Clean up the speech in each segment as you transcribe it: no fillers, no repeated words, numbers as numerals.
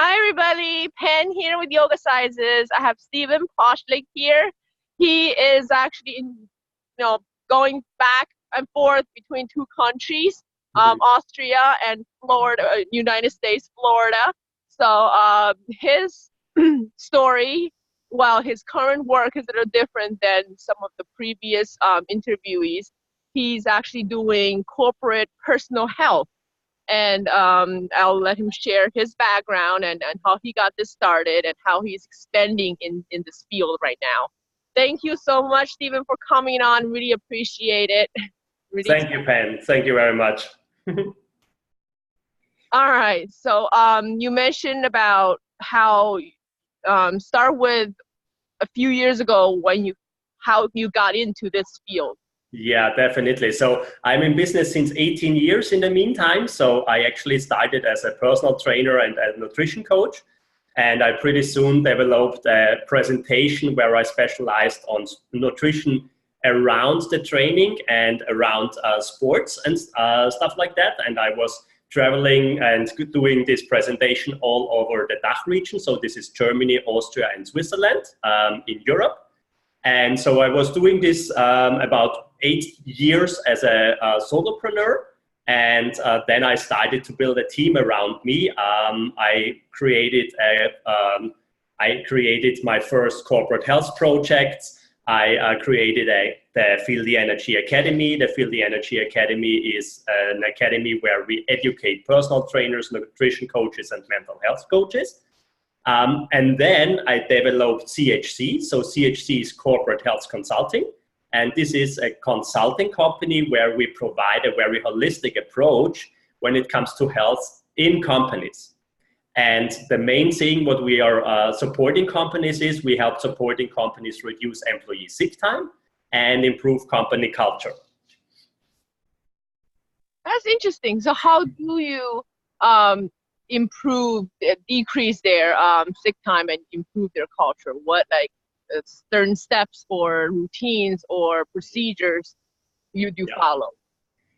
Hi, everybody. Pen here with Yogacises. I have Stephan Poschik here. He is actually going back and forth between two countries, Austria and Florida, United States, Florida. So his story, while his current work is a little different than some of the previous interviewees, he's actually doing corporate personal health. And I'll let him share his background and how he got this started and how he's expanding in this field right now. Thank you so much, Stephan, for coming on. Really appreciate it. Really Thank you, Pen. Thank you very much. All right. So you mentioned about how start with a few years ago how you got into this field. Yeah, definitely. So I'm in business since 18 years in the meantime. So I actually started as a personal trainer and a nutrition coach. And I pretty soon developed a presentation where I specialized on nutrition around the training and around sports and stuff like that. And I was traveling and doing this presentation all over the DACH region. So this is Germany, Austria, and Switzerland in Europe. And so I was doing this about 8 years as a solopreneur. And then I started to build a team around me. I created my first corporate health projects. I created the Feel the Energy Academy. The Feel the Energy Academy is an academy where we educate personal trainers, nutrition coaches, and mental health coaches. And then I developed CHC. So CHC is Corporate Health Consulting. And this is a consulting company where we provide a very holistic approach when it comes to health in companies. And the main thing what we are supporting companies is we help supporting companies reduce employee sick time and improve company culture. That's interesting. So how do you decrease their sick time and improve their culture? What certain steps or routines or procedures you do follow?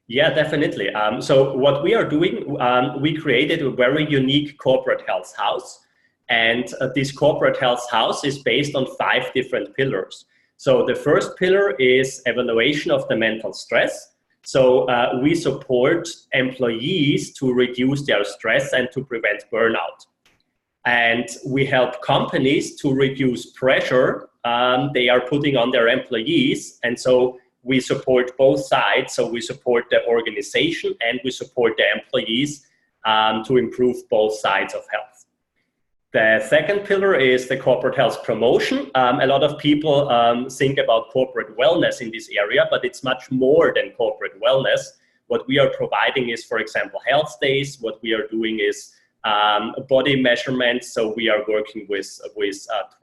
Yeah, definitely. So what we are doing, we created a very unique corporate health house. And this corporate health house is based on 5 different pillars. So the first pillar is evaluation of the mental stress. So we support employees to reduce their stress and to prevent burnout. And we help companies to reduce pressure they are putting on their employees. And so we support both sides. So we support the organization and we support the employees to improve both sides of health. The second pillar is the corporate health promotion. A lot of people think about corporate wellness in this area, but it's much more than corporate wellness. What we are providing is, for example, health days. What we are doing is body measurements. So we are working with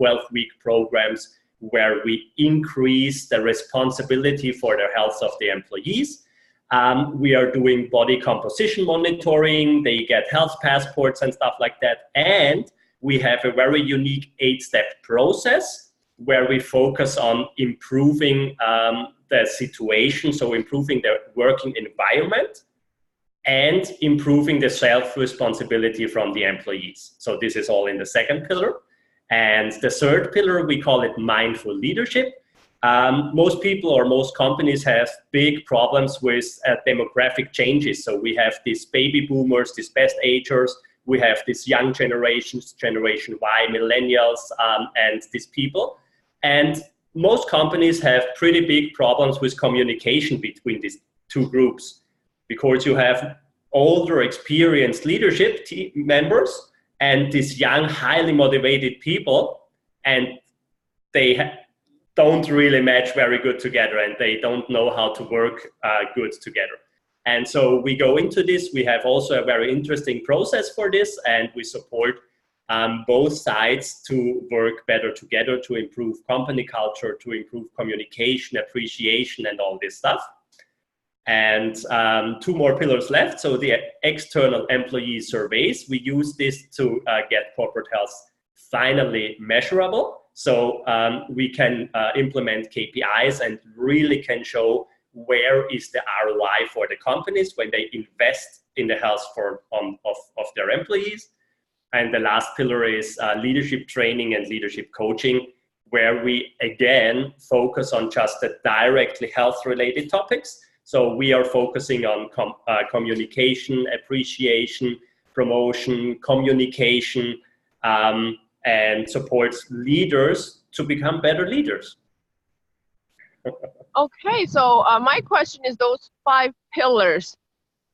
12-week programs where we increase the responsibility for the health of the employees. We are doing body composition monitoring. They get health passports and stuff like that. And we have a very unique 8-step process where we focus on improving the situation, so improving the working environment and improving the self-responsibility from the employees. So this is all in the second pillar. And the third pillar, we call it mindful leadership. Most people or most companies have big problems with demographic changes. So we have these baby boomers, these best agers. We have these young generations, Generation Y, millennials, and these people. And most companies have pretty big problems with communication between these two groups because you have older, experienced leadership team members and these young, highly motivated people, and they don't really match very good together and they don't know how to work good together. And so we go into this. We have also a very interesting process for this, and we support both sides to work better together to improve company culture, to improve communication, appreciation, and all this stuff. And 2 more pillars left. So the external employee surveys, we use this to get corporate health finally measurable. So we can implement KPIs and really can show where is the ROI for the companies when they invest in the health of their employees. And the last pillar is leadership training and leadership coaching, where we again focus on just the directly health-related topics. So we are focusing on communication, appreciation, promotion, communication, and supports leaders to become better leaders. Okay, so my question is, those 5 pillars,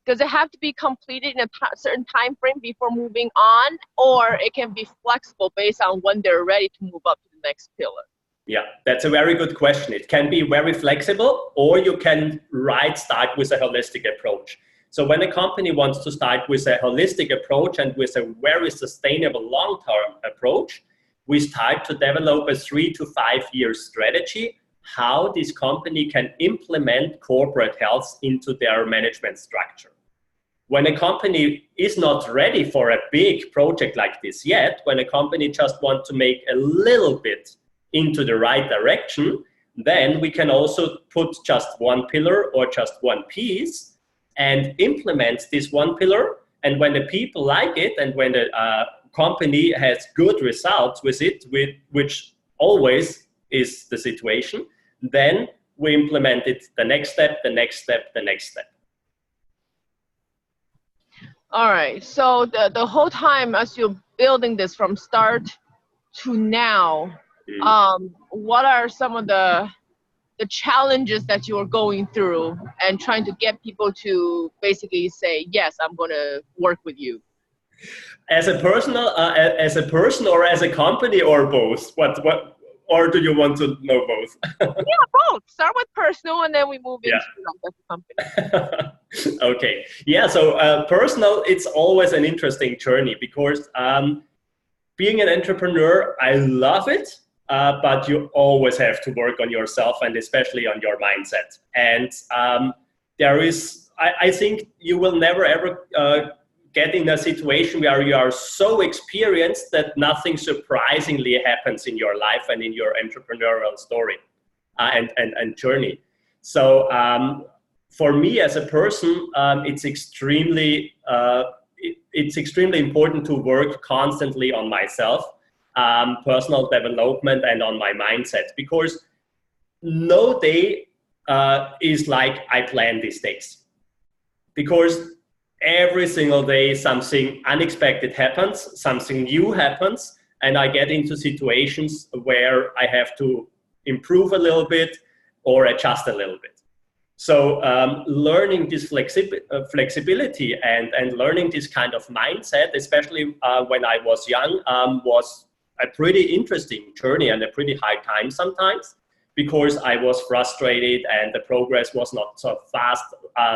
does it have to be completed in a certain time frame before moving on, or it can be flexible based on when they're ready to move up to the next pillar? Yeah, that's a very good question. It can be very flexible, or you can start with a holistic approach. So when a company wants to start with a holistic approach and with a very sustainable long-term approach, we start to develop a 3 to 5 year strategy how this company can implement corporate health into their management structure. When a company is not ready for a big project like this yet, when a company just wants to make a little bit into the right direction, then we can also put just one pillar or just one piece and implement this one pillar. And when the people like it and when the company has good results with it, which always is the situation, then we implement it the next step, the next step, the next step. All right, so the whole time as you're building this from start to now, what are some of the challenges that you're going through and trying to get people to basically say, yes, I'm going to work with you? As a person or as a company, or both? Or do you want to know both? Yeah, both. Start with personal and then we move into the company. Okay. Yeah, so personal, it's always an interesting journey because being an entrepreneur, I love it, but you always have to work on yourself and especially on your mindset. And I think you will never ever get in a situation where you are so experienced that nothing surprisingly happens in your life and in your entrepreneurial story and journey. So for me as a person, it's extremely important to work constantly on myself, personal development, and on my mindset, because no day is like I plan these days, because every single day something unexpected happens, something new happens, and I get into situations where I have to improve a little bit or adjust a little bit. So learning this flexibility and learning this kind of mindset, especially when I was young, was a pretty interesting journey and a pretty hard time sometimes, because I was frustrated and the progress was not so fast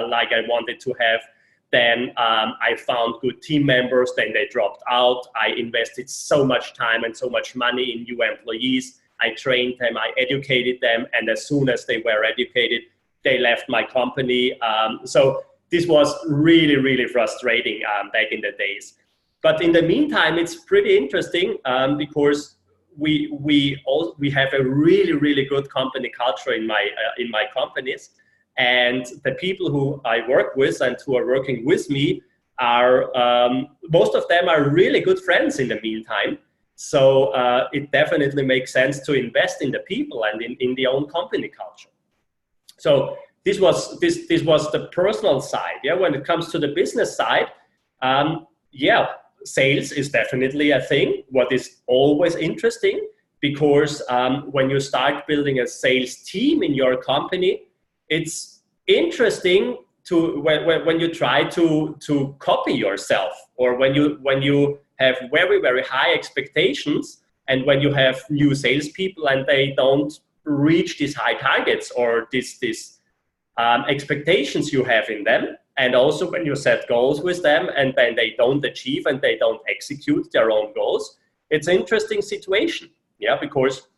like I wanted to have. Then I found good team members, then they dropped out. I invested so much time and so much money in new employees. I trained them, I educated them, and as soon as they were educated, they left my company. So this was really, really frustrating back in the days. But in the meantime, it's pretty interesting because we have a really, really good company culture in my companies. And the people who I work with and who are working with me are, most of them are really good friends in the meantime. So it definitely makes sense to invest in the people and in the own company culture. So this was the personal side. Yeah, when it comes to the business side, sales is definitely a thing. What is always interesting, because when you start building a sales team in your company, it's interesting when you try to copy yourself, or when you have very, very high expectations, and when you have new salespeople and they don't reach these high targets or these expectations you have in them, and also when you set goals with them and then they don't achieve and they don't execute their own goals, it's an interesting situation. Yeah, because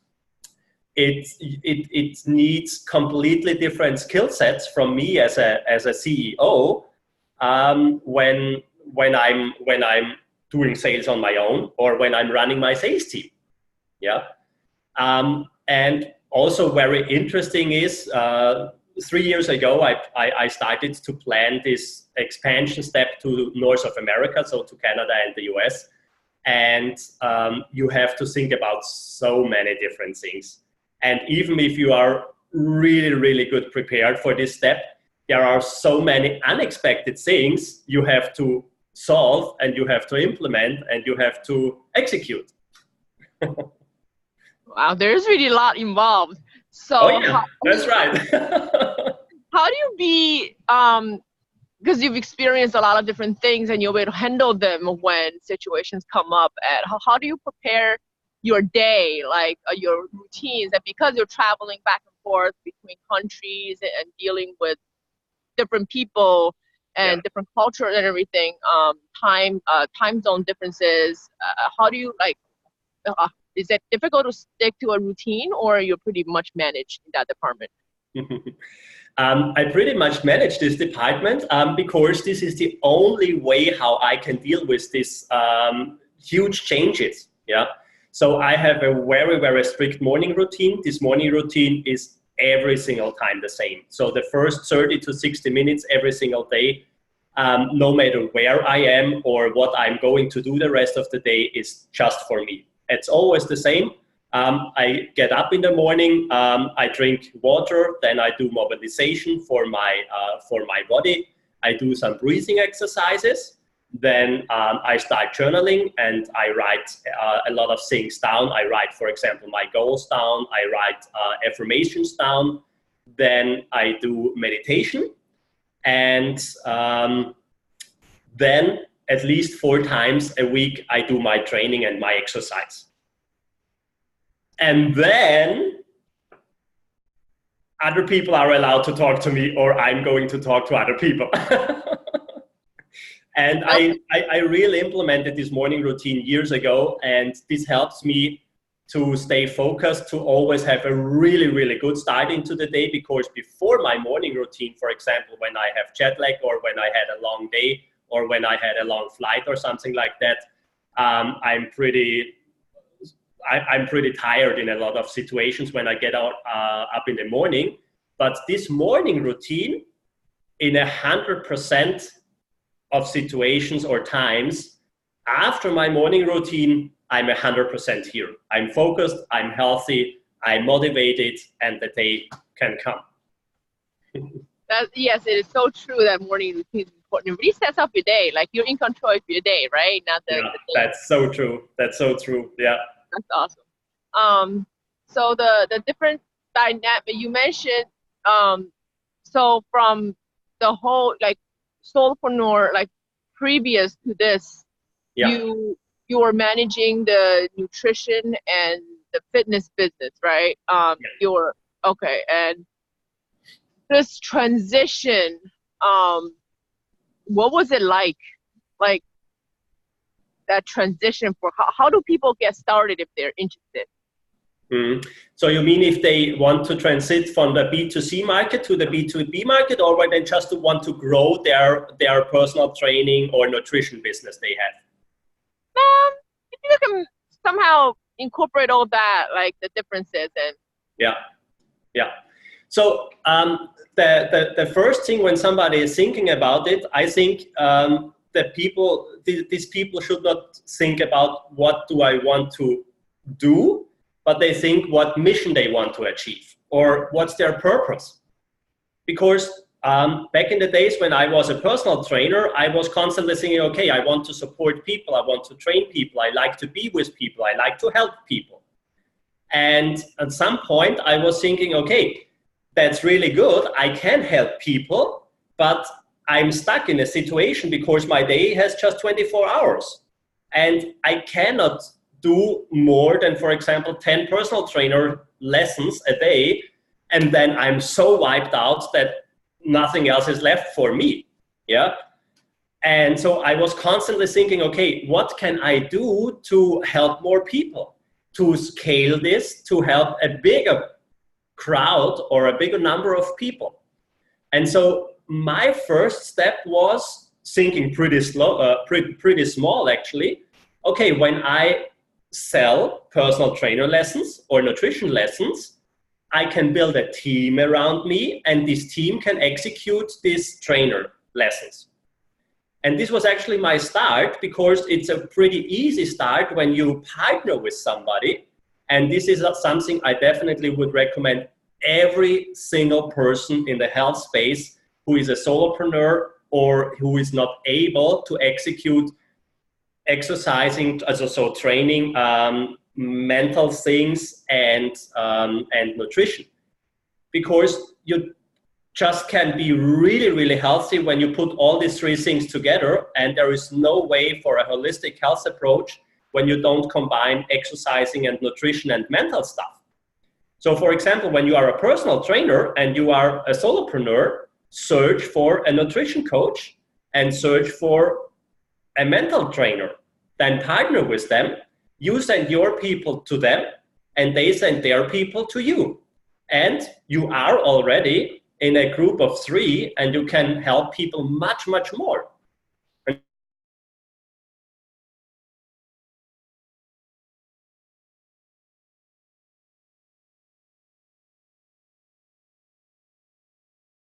it needs completely different skill sets from me as a CEO when I'm doing sales on my own, or when I'm running my sales team. Yeah, and also very interesting is 3 years ago I started to plan this expansion step to North of America, so to Canada and the US. and you have to think about so many different things. And even if you are really, really good prepared for this step, there are so many unexpected things you have to solve and you have to implement and you have to execute. Wow, there's really a lot involved. So Oh yeah, that's right. how do you be, because you've experienced a lot of different things and you'll be able to handle them when situations come up, and how do you prepare your day, like your routines? And because you're traveling back and forth between countries and dealing with different people and different cultures and everything, time zone differences, how do you is it difficult to stick to a routine, or you're pretty much managed in that department? I pretty much manage this department because this is the only way how I can deal with these huge changes. Yeah. So I have a very, very strict morning routine. This morning routine is every single time the same. So the first 30 to 60 minutes every single day, no matter where I am or what I'm going to do the rest of the day, is just for me. It's always the same. I get up in the morning, I drink water, then I do mobilization for my body. I do some breathing exercises. Then I start journaling and I write a lot of things down. I write, for example, my goals down. I write affirmations down. Then I do meditation. And then at least 4 times a week, I do my training and my exercise. And then other people are allowed to talk to me, or I'm going to talk to other people. And I really implemented this morning routine years ago, and this helps me to stay focused, to always have a really, really good start into the day, because before my morning routine, for example, when I have jet lag or when I had a long day or when I had a long flight or something like that, I'm pretty tired in a lot of situations when I get out up in the morning. But this morning routine, in 100% of situations or times, after my morning routine, I'm 100% here. I'm focused, I'm healthy, I'm motivated, and the day can come. Yes, it is so true that morning routine is important. It really sets up your day. Like, you're in control of your day, right? Not the day. That's so true. That's so true. Yeah. That's awesome. So the different dynamic you mentioned, so from the whole, like, solopreneur, like previous to this, you were managing the nutrition and the fitness business, right? You're okay. And this transition, what was it like that transition? For how do people get started if they're interested? So you mean if they want to transit from the B2C market to the B2B market, or when they just want to grow their personal training or nutrition business they have? You can somehow incorporate all that, like the differences. And yeah. So the first thing when somebody is thinking about it, I think these people should not think about what do I want to do, but they think what mission they want to achieve or what's their purpose. Because back in the days when I was a personal trainer, I was constantly thinking, okay, I want to support people, I want to train people, I like to be with people, I like to help people. And at some point I was thinking, okay, that's really good, I can help people, but I'm stuck in a situation because my day has just 24 hours. And I cannot do more than, for example, 10 personal trainer lessons a day, and then I'm so wiped out that nothing else is left for me. Yeah. And so I was constantly thinking, okay, what can I do to help more people, to scale this, to help a bigger crowd or a bigger number of people? And so my first step was thinking pretty small actually. Okay, when I sell personal trainer lessons or nutrition lessons, I can build a team around me, and this team can execute these trainer lessons. And this was actually my start, because it's a pretty easy start when you partner with somebody. And this is something I definitely would recommend every single person in the health space who is a solopreneur or who is not able to execute exercising, so training, mental things, and nutrition. Because you just can be really, really healthy when you put all these three things together, and there is no way for a holistic health approach when you don't combine exercising and nutrition and mental stuff. So for example, when you are a personal trainer and you are a solopreneur, search for a nutrition coach and search for a mental trainer, then partner with them. You send your people to them and they send their people to you. And you are already in a group of three, and you can help people much, much more.